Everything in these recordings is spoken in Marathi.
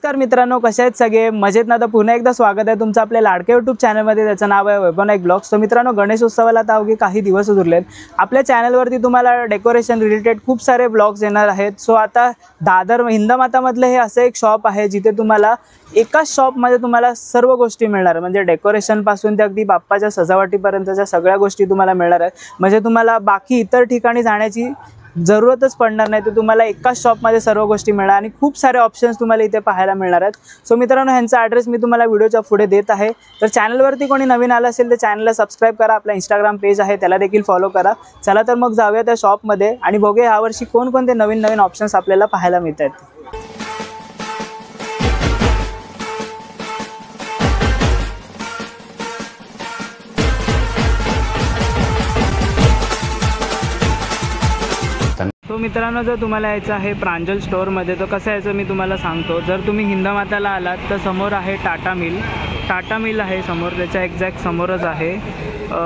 नमस्कार मित्रांनो, कसे आहेत सगळे? मजेत ना? तर पुन्हा एकदा स्वागत आहे तुमचं आपल्या लाडक्या यूट्यूब चॅनलमध्ये. त्याचं नाव आहे वैभव नाईक ब्लॉग्स. तर मित्रांनो, गणेश उत्सवाला आता अवघे काही दिवस उरलेत. आपल्या चॅनलवरती तुम्हाला डेकोरेशन रिलेटेड खूप सारे ब्लॉग्स येणार आहेत. सो आता दादर हिंदमातामधलं हे असं एक शॉप आहे जिथे तुम्हाला एकाच शॉपमध्ये तुम्हाला सर्व गोष्टी मिळणार. म्हणजे डेकोरेशनपासून ते अगदी बाप्पाच्या सजावटीपर्यंतच्या सगळ्या गोष्टी तुम्हाला मिळणार आहेत. म्हणजे तुम्हाला बाकी इतर ठिकाणी जाण्याची जरूरतच पडणार नाही. तर तुम्हाला एकाच शॉपमध्ये सर्व गोष्टी मिळणार आणि खूप सारे ऑप्शन्स तुम्हाला इथे पाहायला मिळणार आहेत. सो मित्रांनो, ह्यांचा ॲड्रेस मी तुम्हाला व्हिडिओच्या पुढे देत आहे. तर चॅनलवरती कोणी नवीन आलं असेल तर चॅनलला सबस्क्राईब करा. आपला इंस्टाग्राम पेज आहे त्याला देखील फॉलो करा. चला तर मग जाऊया त्या शॉपमध्ये आणि बघूया यावर्षी कोणकोणते नवीन नवीन ऑप्शन्स आपल्याला पाहायला मिळत आहेत. तो मित्रांनो, जर तुम्हाला यायचं आहे प्रांजल स्टोअरमध्ये तर कसं यायचं मी तुम्हाला सांगतो. जर तुम्ही हिंदमाताला आलात तर समोर आहे टाटा मिल आहे समोर, त्याच्या एक्झॅक्ट समोरच आहे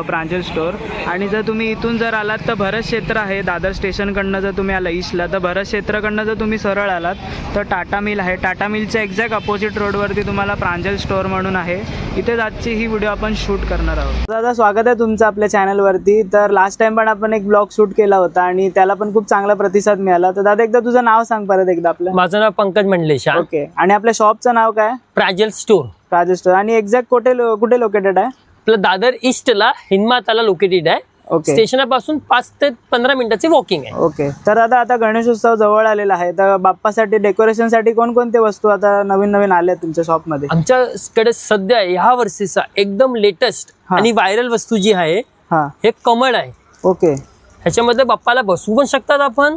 प्रांजल स्टोअर. आणि जर तुम्ही इथून जर आलात तर भरत क्षेत्र आहे. दादर स्टेशनकडनं जर तुम्ही आला ईस्टला तर भरत क्षेत्राकडनं जर तुम्ही सरळ आलात तर टाटा मिल आहे. टाटा मिलच्या एक्झॅक्ट अपोजिट रोडवरती तुम्हाला प्रांजल स्टोअर म्हणून आहे. इथे आजची ही व्हिडिओ आपण शूट करणार आहोत. दादा, स्वागत आहे तुमचं आपल्या चॅनलवरती. तर लास्ट टाइम पण आपण एक ब्लॉग शूट केला होता आणि त्याला पण खूप चांगला प्रतिसाद मिळाला. तर दादा, एकदा तुझं नाव सांग परत एकदा आपलं. माझं नाव पंकज मंडलेश. ओके. आणि आपल्या शॉपचं नाव काय? प्रांजल स्टोर. प्रांजल स्टोर. आणि एक्झॅक्ट कुठे लोकेटेड आहे? आपलं दादर ईस्टला हिंदमाताला लोकेटेड आहे. ओके. स्टेशनापासून 5 ते 15 मिनिटाची वॉकिंग आहे. ओके. तर आता गणेशोत्सव जवळ आलेला आहे. तर बाप्पासाठी डेकोरेशनसाठी कोणकोणते वस्तू आता नवीन आल्या तुमच्या शॉपमध्ये? आमच्याकडे सध्या ह्या वर्षीचा एकदम लेटेस्ट आणि व्हायरल वस्तू जी आहे हे कमळ आहे. ओके. ह्याच्यामध्ये बाप्पाला बसवू पण शकतात आपण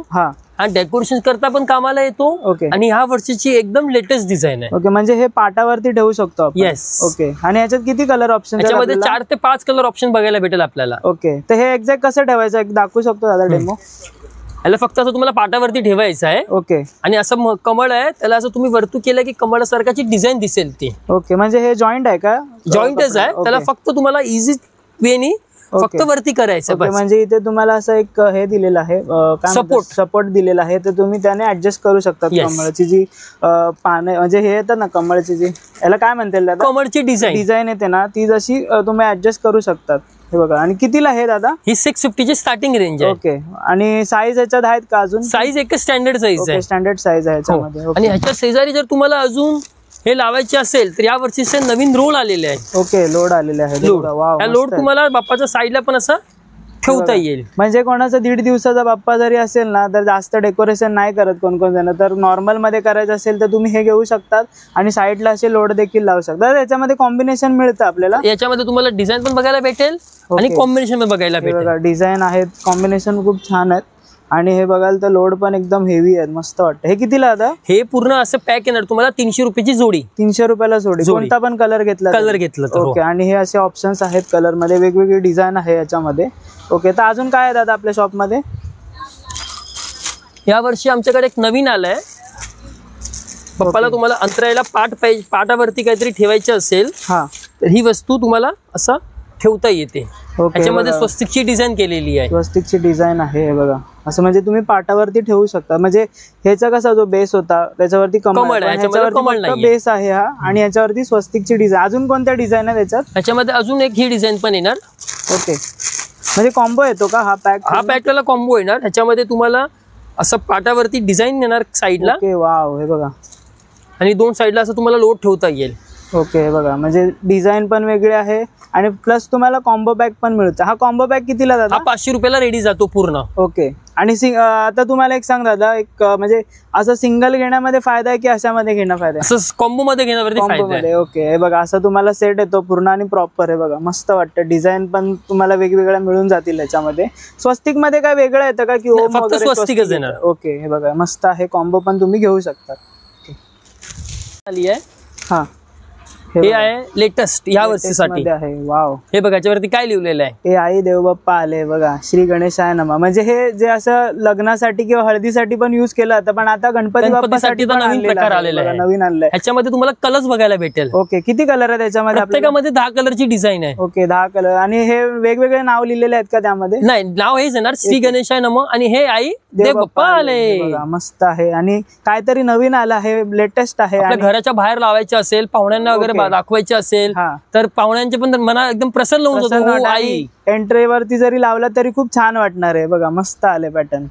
आणि डेकोरेशन करता पण कामाला येतो. ओके. आणि ह्या वर्षीची एकदम लेटेस्ट डिझाईन आहे. ओके. म्हणजे हे पाटावरती ठेवू शकतो आपण? येस. ओके. आणि याच्यात किती कलर ऑप्शन? याच्यामध्ये 4 ते 5 कलर ऑप्शन बघायला भेटेल आपल्याला. ओके. तर हे एक्झॅक्ट कसं ठेवायचं एक दाखवू शकतो दादा डेमो? याला फक्त असं तुम्हाला पाटावरती ठेवायचं आहे. ओके. आणि असं कमळ आहे, त्याला असं तुम्ही वरतू केलं की कमळासारखाची डिझाईन दिसेल ती. ओके. म्हणजे हे जॉईंट आहे का? जॉईंटच आहे. त्याला फक्त तुम्हाला इझी वेनी फक्त वरती करायचं. म्हणजे इथे तुम्हाला असं एक हे दिलेलं आहे, सपोर्ट दिलेला आहे. तर तुम्ही त्याने ऍडजस्ट करू शकता. कमळाची जी पाने म्हणजे हे येतं ना, कमळची जी याला काय म्हणते, कमळची डिझाईन येते ना, ती जशी तुम्ही ऍडजस्ट करू शकतात. हे बघा. आणि कितीला आहे दादा? ही 650 ची स्टार्टिंग रेंज आहे. ओके. आणि साईज याच्यात आहेत का अजून? साईज एक स्टँडर्ड साईज आहे. स्टँडर्ड साईज आहे याच्यामध्ये. आणि ह्याच्या शेजारी जर तुम्हाला अजून हे लावायचे असेल तर या वर्षीचे नवीन रोल आलेले आहे. ओके. लोड आलेले आहे. लोड तुम्हाला बाप्पाच्या साईडला पण असं ठेवता येईल. म्हणजे कोणाचा 1.5 दिवसाचा बाप्पा जरी असेल ना, तर जास्त डेकोरेशन नाही करत कोण जण, तर नॉर्मल मध्ये करायचं असेल तर तुम्ही हे घेऊ शकतात आणि साईडला असे लोड देखील लावू शकतात. याच्यामध्ये कॉम्बिनेशन मिळतं आपल्याला. याच्यामध्ये तुम्हाला डिझाईन पण बघायला भेटेल आणि कॉम्बिनेशन पण बघायला भेटेल. डिझाईन आहेत, कॉम्बिनेशन खूप छान आहेत. आणि हे बघाल तर लोड पण एकदम हेवी आहे, मस्त वाटतं. हे कितीला आता? हे पूर्ण असं पॅक येणार तुम्हाला 300 रुपयाची जोडी. 300 रुपयाला जोडी. कोणता पण कलर घेतला तर. ओके. आणि हे असे ऑप्शन्स आहेत कलर मध्ये, वेगवेगळी डिझाईन आहे याच्यामध्ये. ओके. तर अजून काय आहे दादा आपल्या शॉप मध्ये? या वर्षी आमच्याकडे एक नवीन आलंय. बाप्पाला तुम्हाला अंतरायला पाटावरती काहीतरी ठेवायचं असेल तर ही वस्तू तुम्हाला असं ठेवता येते. त्याच्यामध्ये स्वस्तिकची डिझाईन केलेली आहे. स्वस्तिकची डिझाईन आहे. हे बघा असं, म्हणजे तुम्ही पाटावरती ठेवू शकता. म्हणजे ह्याचा कसा जो बेस होता त्याच्यावरती कमळ बेस आहे हा, आणि याच्यावरती स्वस्तिकची डिझाईन. अजून कोणत्या डिझाईन आहे त्याच्यात? ह्याच्यामध्ये अजून एक ही डिझाईन पण येणार. ओके. म्हणजे कॉम्बो येतो का हा पॅक? हा पॅकला कॉम्बो येणार. ह्याच्यामध्ये तुम्हाला असं पाटावरती डिझाईन येणार साईडला. ओके. वाव. हे बघा. आणि 2 साईडला असं तुम्हाला लोड ठेवता येईल. ओके. हे बघा, म्हणजे डिझाईन पण वेगळी आहे आणि प्लस तुम्हाला कॉम्बो पॅक पण मिळतो. हा कॉम्बो पॅक कितीला दादा? हा 500 रुपयाला रेडी जातो पूर्ण. ओके. आणि आता तुम्हाला एक सांग दादा, एक म्हणजे असं सिंगल घेण्यामध्ये फायदा आहे की अशामध्ये घेणं फायदा आहे? असं कॉम्बो मध्ये घेण्यावरती फायदा आहे. ओके. हे बघा, असं तुम्हाला सेट येतो पूर्ण आणि प्रॉपर. हे बघा मस्त वाटतं. डिझाईन पण तुम्हाला वेगवेगळ्या मिळून जातील याच्यामध्ये. स्वस्तिक मध्ये काय वेगळं येतं का की फक्त स्वस्तिकच येणार? ओके. हे बघा मस्त आहे. कॉम्बो पण तुम्ही घेऊ शकता. हा. हे आहे लेटेस्ट या वर्षीसाठी आहे. वाव. हे बघा याच्यावरती काय लिहिलेलं आहे? हे आई देवबाप्पा आले. बघा, श्री गणेशाय नमः. म्हणजे हे जे असं लग्नासाठी किंवा हळदीसाठी पण युज केलं जातं, पण आता गणपती बाप्पासाठी नवीन प्रकार आलेला आहे, नवीन आणलंय. ह्याच्यामध्ये तुम्हाला कलर्स बघायला भेटेल. ओके. किती कलर आहे त्याच्यामध्ये? प्रत्येकामध्ये 10 कलरची डिझाईन आहे. ओके. 10 कलर. आणि हे वेगवेगळे नाव लिहिलेले आहेत का त्यामध्ये? नाही, नाव हेच येणार, श्री गणेशाय नमः. आणि हे आई देव बाप्पा आले. बघा, मस्त आहे आणि काहीतरी नवीन आलं आहे, लेटेस्ट आहे. आपल्या घराच्या बाहेर लावायचे असेल, पाहुण्यांना वगैरे दाखवायचे असेल तर पाहुण्यांचे पण मना एकदम प्रसन्न होऊन जातो. आई एंट्रीवरती जरी लावला तरी खूप छान वाटणार आहे. बघा मस्त आले पॅटर्न.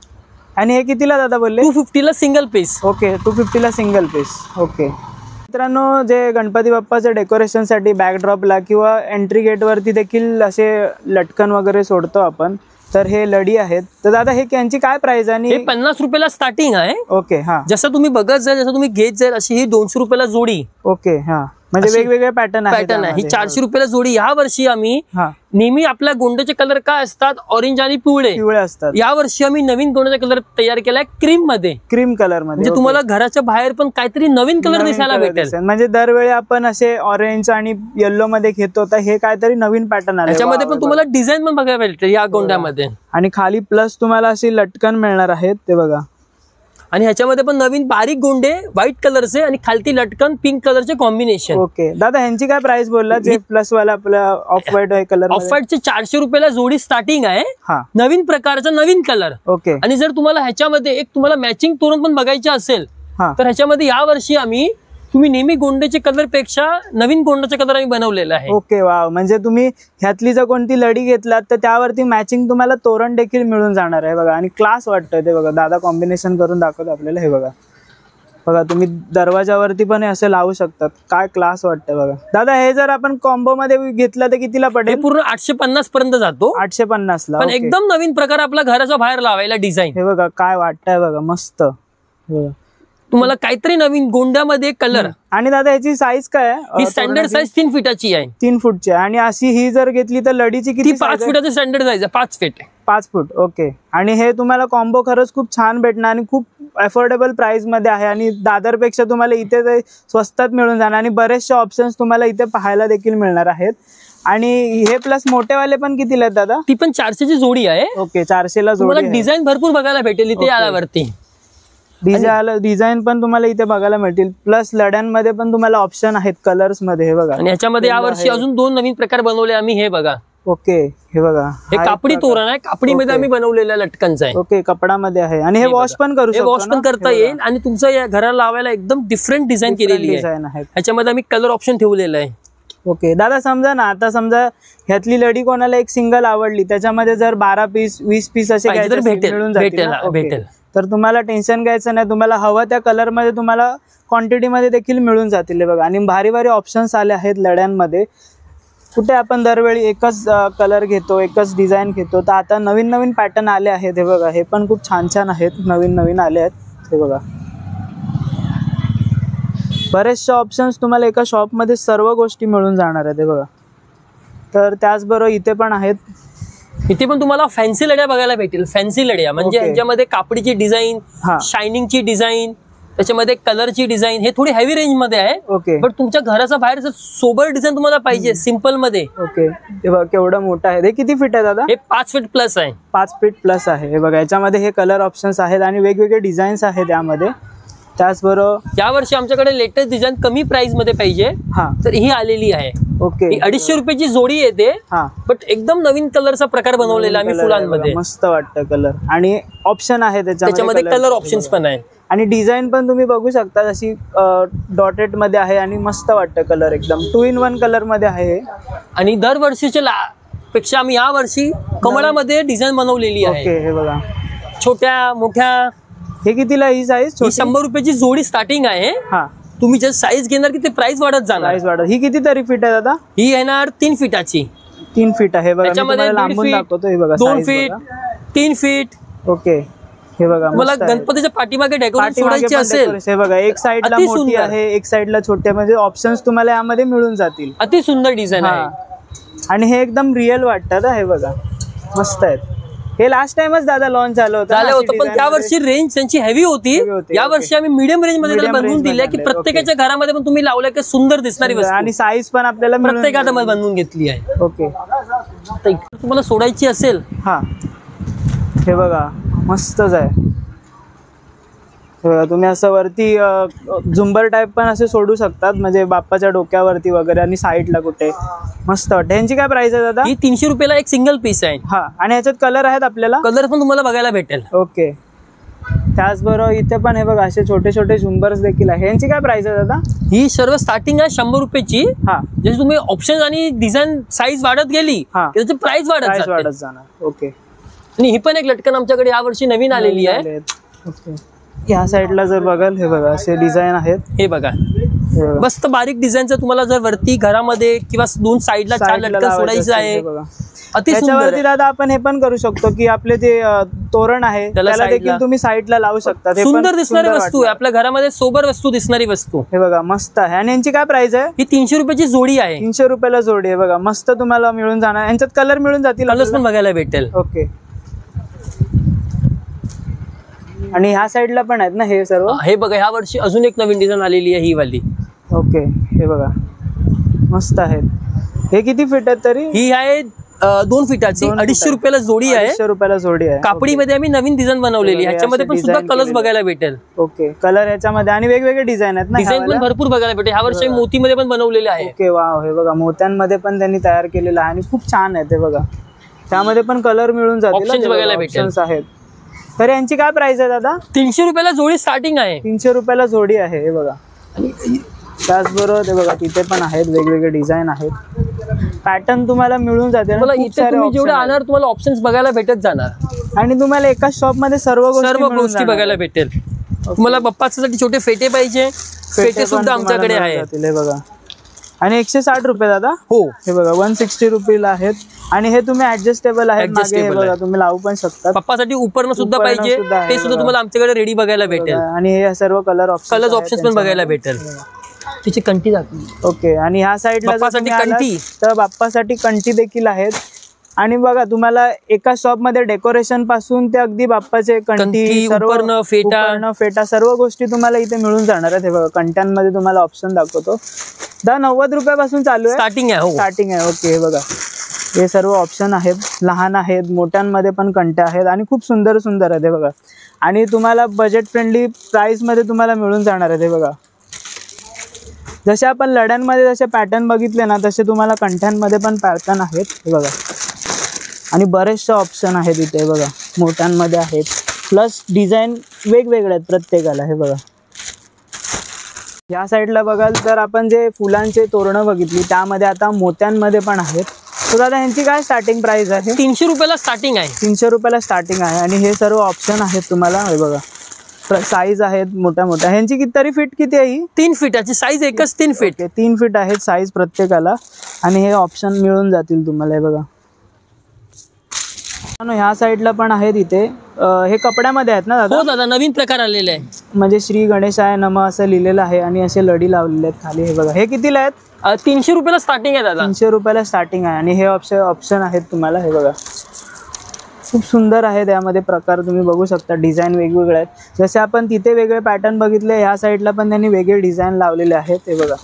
आणि हे कितीला दादा बोलले? 250 ला सिंगल पीस. ओके, 250 ला सिंगल पीस. ओके मित्रांनो, जे गणपती बाप्पाच्या डेकोरेशनसाठी बॅकड्रॉपला किंवा एंट्री गेटवरती देखील असे लटकन वगैरे सोडतो आपण, तर हे लडी आहेत. तर दादा हे यांची काय प्राइस आहे? हे 50 रुपयाला स्टार्टिंग आहे. ओके, हा. जसं तुम्ही बघत जाल, जसं तुम्ही घेत जाल, अशी ही 200 रुपयाला जोडी. ओके, हा. म्हणजे वेगवेगळे पॅटर्न आहे. ही 400 रुपयाला जोडी. या वर्षी आम्ही नेहमी आपल्या गोंड्याचे कलर काय असतात? ऑरेंज आणि पिवळे असतात. या वर्षी आम्ही नवीन गोंड्याचा कलर तयार केलाय क्रीम मध्ये. क्रीम कलर मध्ये म्हणजे तुम्हाला घराच्या बाहेर पण काहीतरी नवीन कलर दिसायला भेटेल. म्हणजे दरवेळी आपण असे ऑरेंज आणि येलो मध्ये घेतो, तर हे काहीतरी नवीन पॅटर्न आले. त्याच्यामध्ये पण तुम्हाला डिझाईन पण बघायला भेटेल या गोंड्यामध्ये. आणि खाली प्लस तुम्हाला अशी लटकन मिळणार आहेत, ते बघा. आणि ह्याच्यामध्ये पण नवीन बारीक गोंडे व्हाईट कलरचे आणि खालती लटकन पिंक कलरचे कॉम्बिनेशन. ओके दादा, ह्यांची काय प्राइस बोलला? जे प्लस वाला आपला ऑफ व्हाईट आहे कलर, ऑफ व्हाईटचे 400 रुपयाला जोडी स्टार्टिंग आहे. नवीन प्रकारचा नवीन कलर. ओके. आणि जर तुम्हाला ह्याच्यामध्ये एक तुम्हाला मॅचिंग तोरण पण बघायचे असेल तर ह्याच्यामध्ये या वर्षी आम्ही तुम्ही नेहमी गोंड्याचे कलर पेक्षा नवीन गोंड्याचा कलर आम्ही बनवलेला आहे. Okay, wow. म्हणजे तुम्ही ह्यातली जर कोणती लडी घेतलात तर त्यावरती मॅचिंग तुम्हाला तोरण देखील मिळून जाणार आहे. बघा, आणि क्लास वाटतं ते. बघा, दादा कॉम्बिनेशन करून दाखवतो आपल्याला. हे बघा, बघा तुम्ही दरवाजावरती पण असं लावू शकतात. काय क्लास वाटतं बघा. दादा हे जर आपण कॉम्बो मध्ये घेतलं तर कितीला पडेल? पूर्ण 850 पर्यंत जातो. 850 ला. पण एकदम नवीन प्रकार आपला घराच्या बाहेर लावायला डिझाईन. हे बघा काय वाटतंय बघा, मस्त. तुम्हाला काहीतरी नवीन गोंड्यामध्ये कलर. आणि दादा याची साईज काय आहे? ही स्टँडर्ड साईज 3 फीटाची आहे. 3 फूटची. आणि अशी ही जर घेतली तर लडीची किती? 5 फुटाची स्टँडर्ड साईज आहे. 5 फीट. 5 फूट. ओके. आणि हे तुम्हाला कॉम्बो खरंच खूप छान भेटणार आणि खूप अफोर्डेबल प्राइस मध्ये आहे. आणि दादरपेक्षा तुम्हाला इथे स्वस्तात मिळून जाणार आणि बरेचसे ऑप्शन्स तुम्हाला इथे पाहायला देखील मिळणार आहेत. आणि हे प्लस मोठेवाले पण कितीला आहेत दादा? ती पण 400 ची जोडी आहे. ओके, 400 ला जोडी. तुम्हाला डिझाईन भरपूर बघायला भेटेल इथे आल्यावरती. डिझाईन पण तुम्हाला इथे बघायला मिळतील. प्लस लड्यांमध्ये पण तुम्हाला ऑप्शन आहेत कलर्स मध्ये. हे बघा, आणि याच्यामध्ये यावर्षी अजून 2 नवीन प्रकार बनवले आम्ही. हे बघा. ओके, हे बघा, हे कापडी तोरण आहे. कापडीमध्ये आम्ही बनवलेल्या लटकनचं आहे. ओके, कपडामध्ये आहे. आणि हे वॉश पण करू शकतो. वॉश पण करता येईल. आणि तुमचं या घराला लावायला एकदम डिफरंट डिझाईन केलेली आहे. ह्याच्यामध्ये आम्ही कलर ऑप्शन ठेवलेलं आहे. ओके दादा, समजा ना, आता समजा ह्यातली लडी कोणाला एक सिंगल आवडली, त्याच्यामध्ये जर 12 पीस 20 पीस असे भेटेल. तर तुम्हाला टेन्शन घ्यायचं नाही. तुम्हाला हवं त्या कलर मध्ये तुम्हाला क्वांटिटी मध्ये देखील मिळून जातील. बघा, आणि भारी भारी ऑप्शन्स आले आहेत लड्यांमध्ये. कुठे आपण दरवेळी एकच कलर घेतो, एकच डिझाईन घेतो, तर आता नवीन नवीन पॅटर्न आले आहेत. हे बघा, हे पण खूप छान छान आहेत, नवीन नवीन आले आहेत. हे बघा, बरेचसे ऑप्शन्स तुम्हाला एका शॉपमध्ये सर्व गोष्टी मिळून जाणार आहेत. हे बघा. तर त्याचबरोबर इथे पण आहेत. इथे पण तुम्हाला फॅन्सी लड्या बघायला भेटेल. फॅन्सी लड्या म्हणजे ह्याच्यामध्ये कापडीची डिझाईन, शायनिंगची डिझाईन, त्याच्यामध्ये कलरची डिझाईन. हे थोडी हेवी रेंज मध्ये आहे. ओके. बट तुमच्या घराच्या बाहेर जर सोबर डिझाईन तुम्हाला पाहिजे सिंपल मध्ये. ओके. हे बघा केवढं मोठं आहे. हे किती फीट आहे दादा? हे 5 फीट प्लस आहे. 5 फीट प्लस आहे. हे बघा, याच्यामध्ये हे कलर ऑप्शन्स आहेत आणि वेगवेगळे डिझाईन्स आहेत यामध्ये. त्याचबरोबर यावर्षी आमच्याकडे लेटेस्ट डिझाईन कमी प्राइस मध्ये पाहिजे तर ही आलेली आहे. ओके. 250 रुपयाची जोडी येते. बट एकदम नवीन कलरचा प्रकार बनवलेला आम्ही फुलांमध्ये. मस्त वाटतं कलर. आणि ऑप्शन आहे त्याच्यामध्ये कलर ऑप्शन्स पण आहे. आणि डिझाईन पण तुम्ही बघू शकता, अशी डॉटेड मध्ये आहे आणि मस्त वाटतं कलर. एकदम 2 in 1 कलर मध्ये आहे. आणि दरवर्षीच्या पेक्षा आम्ही या वर्षी कमळामध्ये डिझाईन बनवलेली आहे. ओके. हे बघा, छोट्या मोठ्या. हे कितीला ही साईज? 100 रुपयाची जोडी स्टार्टिंग आहे. तुम्ही जर साईज घेणार की ते प्राइस वाढत जाणार. ही किती तरी फीट आहे दादा? ही येणार 3 फीटाची. 3 फीट आहे. बघा, लांबून दाखवतो. हे बघा, 2 फीट, 3 फीट. ओके. हे बघा, मला गणपतीच्या पाठीमागे डेकोरेशन सोडायची असेल. हे बघा, एक साईडला मोठी आहे, एक साईडला छोटे, म्हणजे ऑप्शन्स तुम्हाला यामध्ये मिळून जातील. अति सुंदर डिझाईन आहे. आणि हे एकदम रिअल वाटतात. हे बघा, मस्त आहेत. हे लास्ट टाइमच दादा लॉन्च झालं होतं. पण त्या वर्षी रेंज त्यांची हेवी होती. या वर्षी आम्ही मीडियम रेंज मध्ये त्याला बनवून दिल्या की प्रत्येकाच्या घरामध्ये पण तुम्ही लावल्या की सुंदर दिसणारी वस्तू. आणि साईज पण आपल्याला प्रत्येकाला बनवून घेतली आहे. ओके. तुम्हाला सोडायची असेल. हे बघा, मस्तच आहे. तुम्ही असं वरती झुंबर टाइप पण असे सोडू शकतात, म्हणजे बाप्पाच्या डोक्यावरती वगैरे आणि साईडला कुठे. मस्त वाटतं. यांची काय प्राइस आहे दादा? ही 300 रुपयाला एक सिंगल पीस आहे. आणि ह्याच्यात कलर आहेत आपल्याला? कलर पण तुम्हाला बघायला भेटेल. ओके. त्याचबरोबर इथे पण हे बघा असे छोटे छोटे झुंबर्स देखील आहे. यांची काय प्राइस आहे दादा? ही सर्व स्टार्टिंग आहे 100 रुपयाची. हा, जसे तुम्ही ऑप्शन आणि डिझाईन साईज वाढत गेली त्याची प्राइस वाढत जाणार. ओके. आणि ही पण एक लटकन आमच्याकडे या वर्षी नवीन आलेली आहे. ओके. या साईडला जर बघाल हे बघा असे डिझाईन आहेत. हे बघा मस्त बारीक डिझाईनचं तुम्हाला जर वरती घरामध्ये किंवा दोन साईडला 4 लटकन सोडायचं आहे. अति सुंदर दादा आपण हे पण करू शकतो की आपले जे तोरण आहे त्याला देखील तुम्ही साईडला लावू शकता. सुंदर दिसणारी वस्तू आहे आपल्या घरामध्ये, सोबर वस्तू दिसणारी वस्तू. हे बघा मस्त आहे. आणि यांची काय प्राइस आहे? ही 300 रुपयाची जोडी आहे. 300 रुपयाला जोडी आहे. बघा मस्त तुम्हाला मिळून जाणार. यांच्यात कलर मिळून जातील, कलर्स पण बघायला भेटेल. ओके. आणि ह्या साईडला पण आहेत ना हे सर्व? हे बघा ह्या वर्षी अजून एक नवीन डिझाईन आलेली आहे ही वाली. ओके. हे बघा मस्त आहेत. हे किती फीट आहेत तरी? ही आहे 2 फीटाची, 250 रुपयाला जोडी आहे. 250 रुपयाला जोडी आहे. कापडीमध्ये आम्ही नवीन डिझाईन बनवलेली आहे. ह्याच्यामध्ये पण सुद्धा कलर्स बघायला भेटेल. ओके. कलर ह्याच्यामध्ये आणि वेगवेगळे डिझाईन आहेत ना? डिझाईन पण भरपूर बघायला भेटेल. ह्या वर्षी मोतीमध्ये पण बनवलेले आहे. ओके. वाव. हे बघा मोत्यांमध्ये पण त्यांनी तयार केलेलं आहे आणि खूप छान आहे ते. बघा त्यामध्ये पण कलर मिळून जातील, ऑप्शन्स बघायला भेटेल आहेत. तर यांची काय प्राइस आहे दादा? 300 रुपयाला जोडी स्टार्टिंग आहे. 300 रुपयाला जोडी आहे. हे बघा. त्याचबरोबर ते बघा तिथे पण आहेत वेगवेगळे डिझाईन आहेत. पॅटर्न तुम्हाला मिळून जाते. तुम्ही जेवढे आणणार तुम्हाला ऑप्शन्स बघायला भेटत जाणार आणि तुम्हाला एकाच शॉप मध्ये सर्व गोष्टी बघायला भेटेल. तुम्हाला बाप्पासाठी छोटे फेटे पाहिजे, फेटे सुद्धा आमच्याकडे आहेत. हे बघा. आणि 160 रुपये दादा? हो. हे बघा 160 रुपयाला आहेत. आणि हे तुम्ही ऍडजस्टेबल आहे, बघा तुम्ही लावू पण शकता. पप्पासाठी उपरणं सुद्धा पाहिजे ते सुद्धा तुम्हाला आमच्याकडे रेडी बघायला भेटेल. आणि हे सर्व कलर ऑप्शन्स पण बघायला भेटेल. तिची कंठी दाखवली. ओके. आणि ह्या साईडला बाप्पासाठी कंठी, तर बाप्पासाठी कंठी देखील आहेत. आणि बघा तुम्हाला एका शॉप मध्ये डेकोरेशन पासून ते अगदी बाप्पाचे कंठी, फेटा सर्व गोष्टी तुम्हाला इथे मिळून जाणार आहेत. हे बघा कंट्यांमध्ये तुम्हाला ऑप्शन दाखवतो. 90 रुपयापासून चालू आहे, स्टार्टिंग आहे. स्टार्टिंग आहे. ओके. हे बघा हे सर्व ऑप्शन आहेत. लहान आहेत, मोठ्यांमध्ये पण कंट्या आहेत आणि खूप सुंदर सुंदर आहेत. हे बघा. आणि तुम्हाला बजेट फ्रेंडली प्राइस मध्ये तुम्हाला मिळून जाणार आहे. हे बघा जसे आपण लड्यांमध्ये जसे पॅटर्न बघितले ना तसे तुम्हाला कंठ्यांमध्ये पण पॅटर्न आहेत. हे बघा. आणि बरेचसे ऑप्शन आहेत इथे. बघा मोठ्यांमध्ये आहेत, प्लस डिझाईन वेगवेगळे आहेत प्रत्येकाला. हे बघा. या साईडला बघाल तर आपण जे फुलांचे तोरणं बघितली त्यामध्ये आता मोत्यांमध्ये पण आहेत. तर दादा यांची काय स्टार्टिंग प्राइस आहे? 300 रुपयाला स्टार्टिंग आहे. 300 रुपयाला स्टार्टिंग आहे. आणि हे सर्व ऑप्शन आहेत तुम्हाला. हे बघा साईज आहेत मोठ्या मोठ्या. ह्यांची तरी फीट किती आहे? 3 फीटाची साईज. एकच 3 फीट. 3 फीट आहेत साईज प्रत्येकाला. आणि हे ऑप्शन मिळून जातील तुम्हाला. हे बघा. ह्या साईडला पण आहेत इथे. हे कपड्यामध्ये आहेत ना दादा? हो दादा, नवीन प्रकार आलेले आहे. म्हणजे श्री गणेशाय नमः असं लिहिलेलं आहे आणि असे लडी लावलेले आहेत खाली. हे बघा. हे कितीला आहेत? 300 रुपयाला स्टार्टिंग आहे दादा. 300 रुपयाला स्टार्टिंग आहे. आणि हे ऑप्शन आहेत तुम्हाला. हे बघा खूप सुंदर आहे. त्यामध्ये प्रकार तुम्ही बघू शकता. डिझाईन वेगवेगळे आहेत. जसे आपण तिथे वेगळे पॅटर्न बघितले, ह्या साईडला पण त्यांनी वेगळे डिझाईन लावलेले आहेत. हे बघा.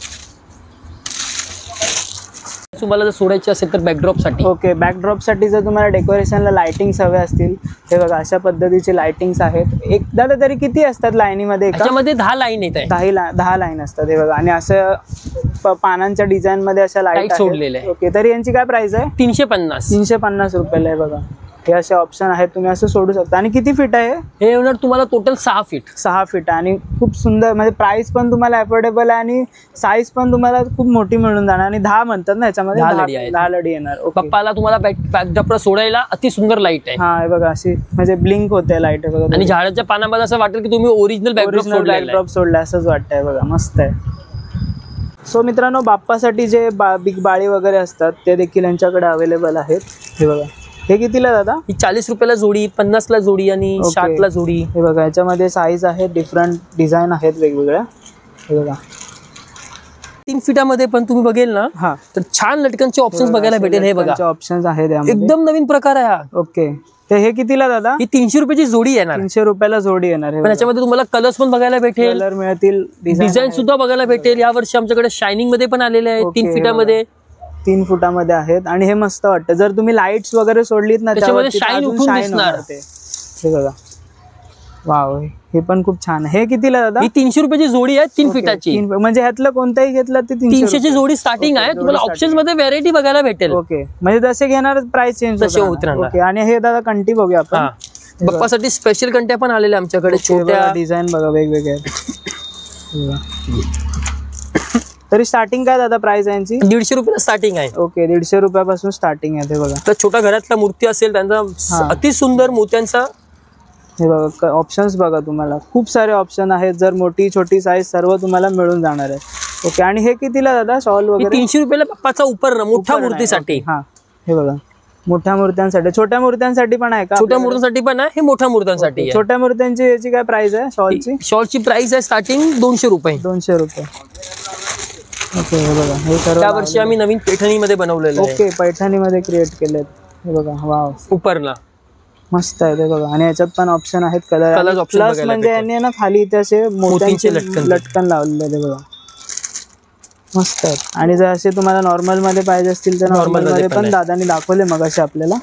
तुम्हाला जर सोडायचे असेल तर बॅकड्रॉप साठी. ओके. बॅकड्रॉप साठी जर तुम्हाला डेकोरेशनला लाइटिंग्स हवे असतील, हे बघा अशा पद्धतीचे लाइटिंग्स आहेत. एकदा तरी किती असतात लाईनीमध्ये? त्याच्यामध्ये 10 लाईन येत आहे. 10 लाईन असतात. हे बघा. आणि असं पानांच्या डिझाईन मध्ये अशा लाईट सोडलेल्या आहे. ओके. तरी यांची काय प्राइस आहे? 350 रुपयाला आहे. बघा हे असे ऑप्शन आहेत, तुम्ही असं सोडू शकता. आणि किती फीट आहे हे? येणार तुम्हाला टोटल 6 फीट. 6 फीट. आणि खूप सुंदर, म्हणजे प्राइस पण तुम्हाला अफोर्डेबल आहे आणि साईज पण तुम्हाला खूप मोठी मिळून जाणार. आणि 10 म्हणतात ना याच्यामध्ये? 10 लडी येणार. पप्पाला तुम्हाला बॅकड्रॉपला सोडायला अति सुंदर लाईट आहे. हा हे बघा अशी म्हणजे ब्लिंक होते लाईट. बघा. आणि झाडाच्या पानामध्ये असं वाटेल की तुम्ही ओरिजिनल बॅकड्रॉप सोडला असंच वाटतंय. बघा मस्त आहे. सो मित्रांनो, बाप्पासाठी जे बिग बाळी वगैरे असतात ते देखील यांच्याकडे अवेलेबल आहेत. हे बघा. हे कितीला दादा? ही 40 रुपयाला जोडी, 50 ला जोडी आणि 60 ला जोडी. हे बघा याच्यामध्ये साईज आहेत, डिफरंट डिझाईन आहेत वेगवेगळ्या. हे बघा 3 फीटामध्ये पण तुम्ही बघेल ना हा तर छान लटकनचे ऑप्शन्स बघायला भेटेल. हे बघा ऑप्शन्स आहेत, एकदम नवीन प्रकार आहे हा. ओके. तर हे कितीला दादा? ही 300 रुपयाची जोडी येणार. 300 रुपयाला जोडी येणार. पण याच्यामध्ये तुम्हाला कलर्स पण बघायला भेटेल, कलर मिळतील, डिझाईन सुद्धा बघायला भेटेल. या वर्षी आमच्याकडे शायनिंग मध्ये पण आलेले आहे. 3 फीटामध्ये 3 फुटामध्ये आहेत. आणि हे मस्त वाटतं जर तुम्ही लाईट्स वगैरे सोडलीत ना त्याच्यामध्ये शाईन उठून दिसणार. हे बघा. वाव. हे पण खूप छान आहे. हे कितीला दादा? ही 300 रुपयाची जोडी आहे. 3 फीटाची. म्हणजे ह्यातलं कोणताही घेतलं ते 300 ची जोडी स्टार्टिंग आहे. तुम्हाला ऑप्शन्स मध्ये व्हरायटी बघायला भेटेल. ओके. म्हणजे जसे घेणार प्राइस चेंज तसे होत राहणार. ओके. आणि हे दादा कंठी बघूया आपण. बाप्पासाठी स्पेशल कंट्या पण आलेल्या आमच्याकडे, छोट्या डिझाईन बघा वेगवेगळे. तरी स्टार्टिंग काय दादा प्राइस आहे यांची? 150 रुपयाला स्टार्टिंग आहे. ओके, 150 रुपयापासून स्टार्टिंग आहे. ते बघा, तर छोट्या घरातला मूर्ती असेल त्यांचा अति सुंदर मोत्यांचा. हे बघा ऑप्शन्स बघा, तुम्हाला खूप सारे ऑप्शन आहेत. जर मोठी छोटी साईज सर्व तुम्हाला मिळून जाणार आहे. ओके, आणि हे कितीला दादा शॉल वगैरे? 300 रुपयाला बाप्पाचा उपर मोठ्या मूर्तीसाठी. हा, हे बघा मोठ्या मूर्त्यांसाठी. छोट्या मूर्त्यांसाठी पण आहे का? छोट्या मूर्त्यांसाठी पण आहे, हे मोठ्या मूर्त्यांसाठी. छोट्या मूर्त्यांची याची काय प्राइस आहे शॉलची? शॉलची प्राइस आहे स्टार्टिंग 200 रुपये. 200 रुपये. ओके, हे बघा हे सर्व त्या वर्षी आम्ही नवीन पैठणीमध्ये बनवलेलं आहे. ओके, पैठणीमध्ये क्रिएट केलेत. हे बघा, वाव, उपरला मस्त आहे ते बघा. आणि याच्यात पण ऑप्शन आहेत कलर प्लस, म्हणजे यांनी ना खाली इथे असे मोत्यांचे लटकन लावलेले ते बघा, मस्त आहेत. आणि जर असे तुम्हाला नॉर्मल मध्ये पाहिजे असतील तर नॉर्मल मध्ये पण दादानी दाखवले मग असे आपल्याला.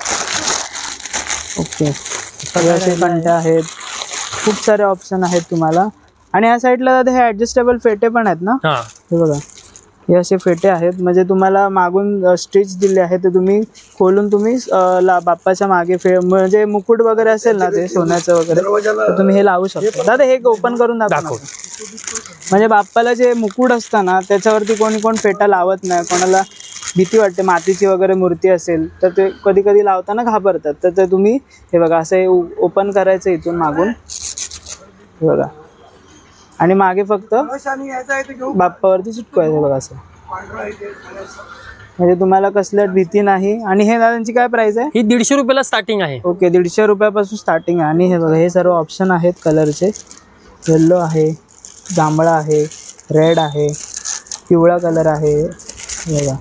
ओके, सगळे असे कंट्या आहेत, खूप सारे ऑप्शन आहेत तुम्हाला. आणि या साईडला दादा हे ऍडजस्टेबल फेटे पण आहेत ना? हे बघा, हे असे फेटे आहेत, म्हणजे तुम्हाला मागून स्टिच दिले आहे, ते तुम्ही खोलून तुम्ही बाप्पाच्या मागे म्हणजे मुकुट वगैरे असेल ना ते सोन्याचं वगैरे, तर तुम्ही हे लावू शकता. दादा हे ओपन करून दाखवा. म्हणजे बाप्पाला जे मुकुट असतं ना त्याच्यावरती कोण फेटा लावत नाही. कोणाला भीती वाटते, मातीची वगैरे मूर्ती असेल तर ते कधी कधी लावताना घाबरतात. तर ते तुम्ही हे बघा असं ओपन करायचं इथून मागून, हे बघा, आणि मागे फक्त बाप्पावरती चिटकवायचं बघा असं, म्हणजे तुम्हाला कसल्या भीती नाही. आणि हे दादांची काय प्राइस आहे? ही 150 रुपयाला स्टार्टिंग आहे. ओके, 150 रुपयापासून स्टार्टिंग आहे. आणि हे बघा हे सर्व ऑप्शन आहेत कलरचे. येल्लो आहे, जांभळा आहे, रेड आहे, पिवळा कलर आहे. बघा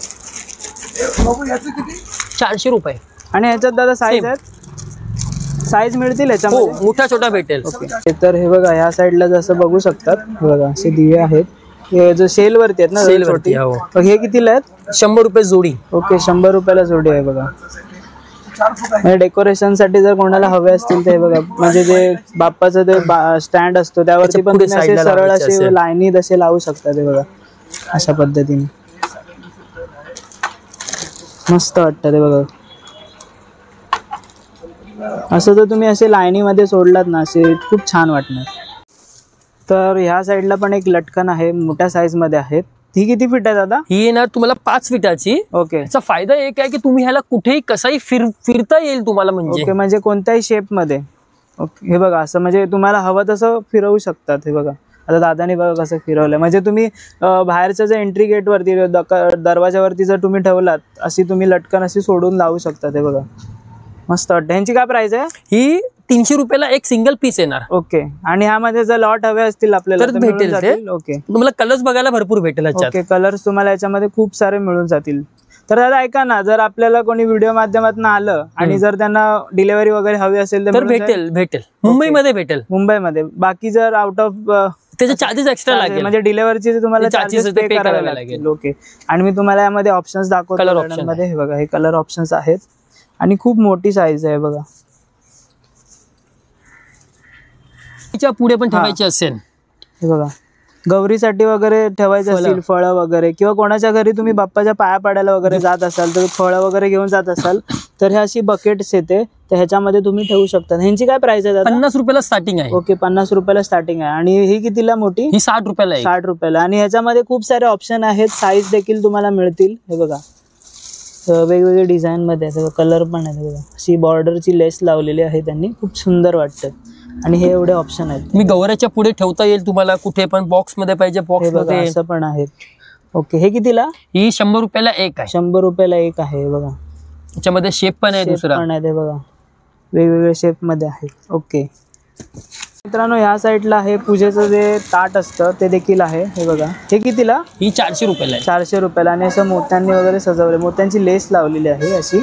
400 रुपये. आणि ह्याच्यात दादा साईज आहेत? साईज मिळतील याच्यामध्ये? मोठा छोटा भेटेल. ओके, तर हे बघा ह्या साईडला जसं बघू शकतात, बघा असे दिवे आहेत. हे जो सेल वरती आहेत ना, सेल वरती. हे कितीला आहेत? 100 रुपये जोडी. ओके, 100 रुपयाला जोडी आहे बघा. म्हणजे डेकोरेशन साठी जर कोणाला हवे असतील तर हे बघा, म्हणजे जे बाप्पाचं ते स्टँड असतो त्यावरती पण तुम्ही सरळ असे लाईनीत असे लावू शकता. ते बघा अशा पद्धतीने मस्त वाटतं ते बघा. असं तर तुम्ही असे लाईनीमध्ये सोडलात ना, असे खूप छान वाटणार. तर ह्या साईडला पण एक लटकन आहे, मोठ्या साईज मध्ये आहेत. ही किती फीट आहे दादा? ही येणार तुम्हाला 5 फीटाची. ओके, याचा फायदा एक आहे की तुम्ही ह्याला कुठेही कसाही फिरता येईल तुम्हाला. म्हणजे ओके, म्हणजे कोणत्याही शेप मध्ये. ओके, हे बघा असं म्हणजे तुम्हाला हवं तसं फिरवू शकतात. हे बघा आता दादाने बघा कसं फिरवलंय. म्हणजे तुम्ही बाहेरच्या जे एंट्री गेट वरती दरवाजावरती जर तुम्ही ठेवलात अशी तुम्ही लटकन अशी सोडून लावू शकता. ते बघा मस्त वाटतं. ह्यांची काय प्राइस आहे? ही 300 रुपयाला एक सिंगल पीस येणार. ओके, आणि ह्यामध्ये जर लॉट हवे असतील आपल्याला तर भेटेल. ओके, तुम्हाला कलर्स बघायला भरपूर भेटेल. ओके, कलर्स तुम्हाला याच्यामध्ये खूप सारे मिळून जातील. तर दादा ऐका ना, जर आपल्याला कोणी व्हिडिओ माध्यमातून आलं आणि जर त्यांना डिलिव्हरी वगैरे हवी असेल तर भेटेल. मुंबईमध्ये भेटेल. मुंबईमध्ये. बाकी जर आउट ऑफ त्याचे चार्जेस एक्स्ट्रा लागेल, म्हणजे डिलिव्हरीचे तुम्हाला चार्जेस पे करावे लागेल. ओके, आणि मी तुम्हाला यामध्ये ऑप्शन्स दाखवतो कलर मध्ये. हे बघा हे कलर ऑप्शन्स आहेत आणि खूप मोठी साईज आहे बघा. पुढे पण ठेवायचे असेल, हे बघा गौरीसाठी वगैरे ठेवायचं असेल, फळं वगैरे, किंवा कोणाच्या घरी तुम्ही बाप्पाच्या पाया पाडायला वगैरे जात असाल तर फळं वगैरे घेऊन जात असाल तर हे अशी बकेट्स येते, तर ह्याच्यामध्ये तुम्ही ठेवू शकता. ह्यांची काय प्राइस आहे? 50 रुपयाला स्टार्टिंग आहे. ओके, 50 रुपयाला स्टार्टिंग आहे. आणि ही कितीला मोठी? ही 60 रुपयाला आहे. 60 रुपयाला. आणि ह्याच्यामध्ये खूप सारे ऑप्शन आहेत, साईज देखील तुम्हाला मिळतील. हे बघा वेगवेगळे डिझाईन मध्ये, कलर पण आहे बघा. अशी बॉर्डरची लेस लावलेली आहे त्यांनी, खूप सुंदर वाटतं. आणि हे एवढे ऑप्शन आहेत. मी गौऱ्याच्या पुढे ठेवता येईल तुम्हाला, कुठे पण बॉक्स मध्ये पाहिजे बॉक्स मध्ये असं पण आहेत. ओके, हे कितीला? ही 100 रुपयाला एक आहे. 100 रुपयाला एक आहे बघा. याच्यामध्ये शेप पण आहे, दुसरा पण आहे ते बघा, वेगवेगळे शेप मध्ये आहेत. ओके मित्रांनो, ह्या साईडला आहे पूजेचं जे ताट असतं ते देखील आहे. हे बघा हे कितीला? ही 400 रुपयाला आहे. 400 रुपयाला. आणि असं मोत्यांनी वगैरे सजवले, मोत्यांची लेस लावलेली आहे अशी.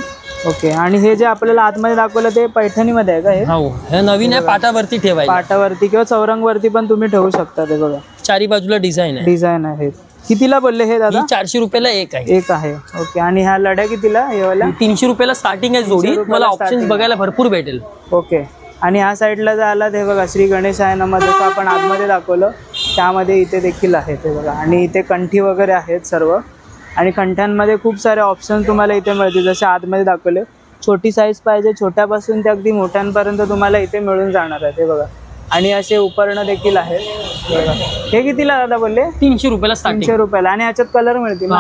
ओके, आणि हे जे आपल्याला आतमध्ये दाखवलं ते पैठणीमध्ये आहे का? हे नवीन आहे, पाटावरती ठेवायला. पाटावरती किंवा चौरंगवरती पण तुम्ही ठेवू शकता. ते बघा चारी बाजूला डिझाईन आहे. कितीला बोलले हे दादा? 400 रुपयाला एक आहे. ओके, आणि ह्या लड्या कितीला? 300 रुपयाला स्टार्टिंग आहे जोडी. मला ऑप्शन्स बघायला भरपूर भेटेल. ओके, आणि ह्या साईडला जर आला ते बघा श्री गणेश आहे ना, जसं आपण आतमध्ये दाखवलं त्यामध्ये इथे देखील आहे. ते बघा, आणि इथे कंठी वगैरे आहेत सर्व. आणि कंठ्यांमध्ये खूप सारे ऑप्शन तुम्हाला इथे मिळतील, जसे आतमध्ये दाखवले. छोटी साईज पाहिजे छोट्यापासून ते अगदी मोठ्यांपर्यंत तुम्हाला इथे मिळून जाणार आहे. ते बघा आणि असे उपकरणं देखील आहेत. हे कितीला दादा बोलले? 300 रुपयाला स्टार्टिंग. 300 रुपयाला. आणि याच्यात कलर मिळतील,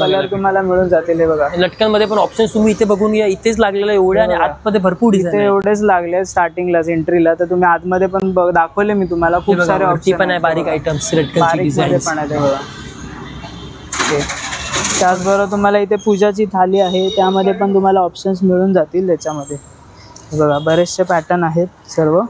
कलर तुम्हाला मिळून जातील. हे बघा लटकनमध्ये पण ऑप्शन तुम्ही इथे बघून घ्या. इथेच लागलेलं एवढे आणि आतमध्ये भरपूर डिझाइन एवढेच लागले स्टार्टिंगलाच एंट्रीला. तर तुम्ही आतमध्ये पण दाखवले मी तुम्हाला खूप सारे ऑप्शन पण आहे. बारीक आयटम्स लटकनची डिझाइन पण आहे. बघा त्याचबरोबर तुम्हाला इथे पूजाची थाली आहे, त्यामध्ये पण तुम्हाला ऑप्शन्स मिळून जातील. त्याच्यामध्ये बघा बरेचसे पॅटर्न आहेत सर्व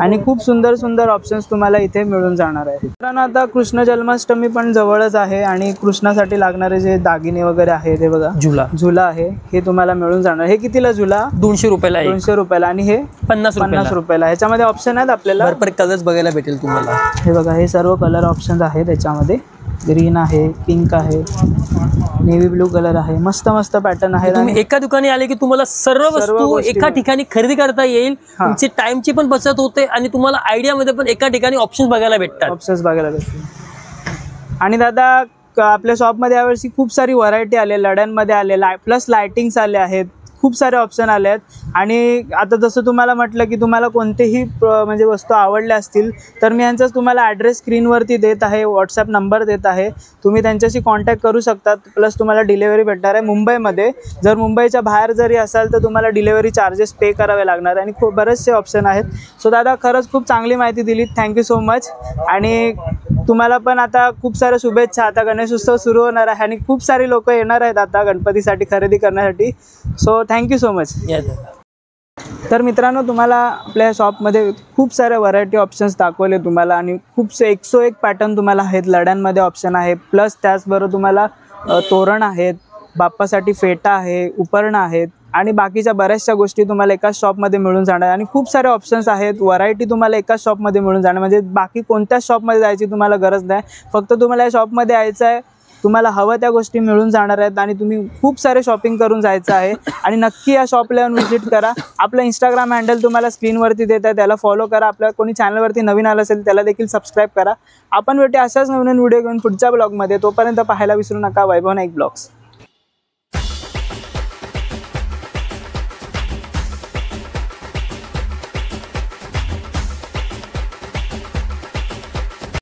आणि खूप सुंदर सुंदर ऑप्शन्स तुम्हाला इथे मिळून जाणार आहे. मित्रांनो आता कृष्ण जन्माष्टमी पण जवळच आहे आणि कृष्णासाठी लागणारे जे दागिने वगैरे आहेत हे बघा झुला आहे, हे तुम्हाला मिळून जाणार. हे कितीला झुला? 200 रुपयाला. 200 रुपयाला. आणि हे 50 रुपयाला. ह्याच्यामध्ये ऑप्शन आहेत आपल्याला भरपूर कलर्स बघायला भेटेल तुम्हाला. हे बघा हे सर्व कलर ऑप्शन्स आहेत त्याच्यामध्ये. ग्रीन आहे, पिंक आहे, नेव्ही ब्लू कलर आहे. मस्त मस्त पॅटर्न आहे. तुम्ही एका दुकानी आले की तुम्हाला सर्व वस्तू एका ठिकाणी खरेदी करता येईल. तुमची टाइमची पण बचत होते आणि तुम्हाला आयडिया मध्ये पण एका ठिकाणी ऑप्शन्स बघायला भेटतात. आणि दादा आपल्या शॉपमध्ये यावर्षी खूप सारी व्हरायटी आले, लड्यांमध्ये आले, प्लस लाइटिंग्स आले आहेत, खूप सारे ऑप्शन आले आहेत. आणि आता जसं तुम्हाला म्हटलं की तुम्हाला कोणतेही म्हणजे वस्तू आवडल्या असतील तर मी यांचाच तुम्हाला ॲड्रेस स्क्रीनवरती देत आहे, व्हॉट्सॲप नंबर देत आहे, तुम्ही त्यांच्याशी कॉन्टॅक्ट करू शकतात. प्लस तुम्हाला डिलेवरी भेटणार आहे मुंबईमध्ये. जर मुंबईच्या बाहेर जरी असाल तर तुम्हाला डिलेवरी चार्जेस पे करावे लागणार आणि खूप बरेचसे ऑप्शन आहेत. सो दादा खरंच खूप चांगली माहिती दिली, थँक्यू सो मच. आणि तुम्हाला पण आता खूप साऱ्या शुभेच्छा. आता गणेशोत्सव सुरू होणार आहे आणि खूप सारे लोक येणार आहेत आता गणपतीसाठी खरेदी करण्यासाठी. So thank you so much. तर मित्रांनो तुम्हाला आपल्या शॉपमध्ये खूप साऱ्या व्हरायटी ऑप्शन्स दाखवले तुम्हाला आणि खूपसे 101 पॅटर्न तुम्हाला आहेत. लड्यांमध्ये ऑप्शन आहे, प्लस त्याचबरोबर तुम्हाला तोरण आहेत, बाप्पासाठी फेटा आहे, उपरणं आहेत आणि बाकीच्या बऱ्याचशा गोष्टी तुम्हाला एकाच शॉपमध्ये मिळून जाणार. आणि खूप सारे ऑप्शन्स आहेत, व्हरायटी तुम्हाला एकाच शॉपमध्ये मिळून जाणार. म्हणजे बाकी कोणत्याच शॉपमध्ये जायची तुम्हाला गरज नाही, फक्त तुम्हाला या शॉपमध्ये यायचं आहे, तुम्हाला हवं त्या गोष्टी मिळून जाणार आहेत आणि तुम्ही खूप सारे शॉपिंग करून जायचं आहे. आणि नक्की या शॉपला येऊन व्हिजिट करा. आपलं इंस्टाग्राम हँडल तुम्हाला स्क्रीनवरती देत आहे, त्याला फॉलो करा. आपल्या कोणी चॅनलवरती नवीन आलं असेल त्याला देखील सबस्क्राईब करा. आपण भेटू अशाच नवीन व्हिडिओ घेऊन पुढच्या ब्लॉगमध्ये. तोपर्यंत पाहायला विसरू नका वैभव नाईक ब्लॉग्स.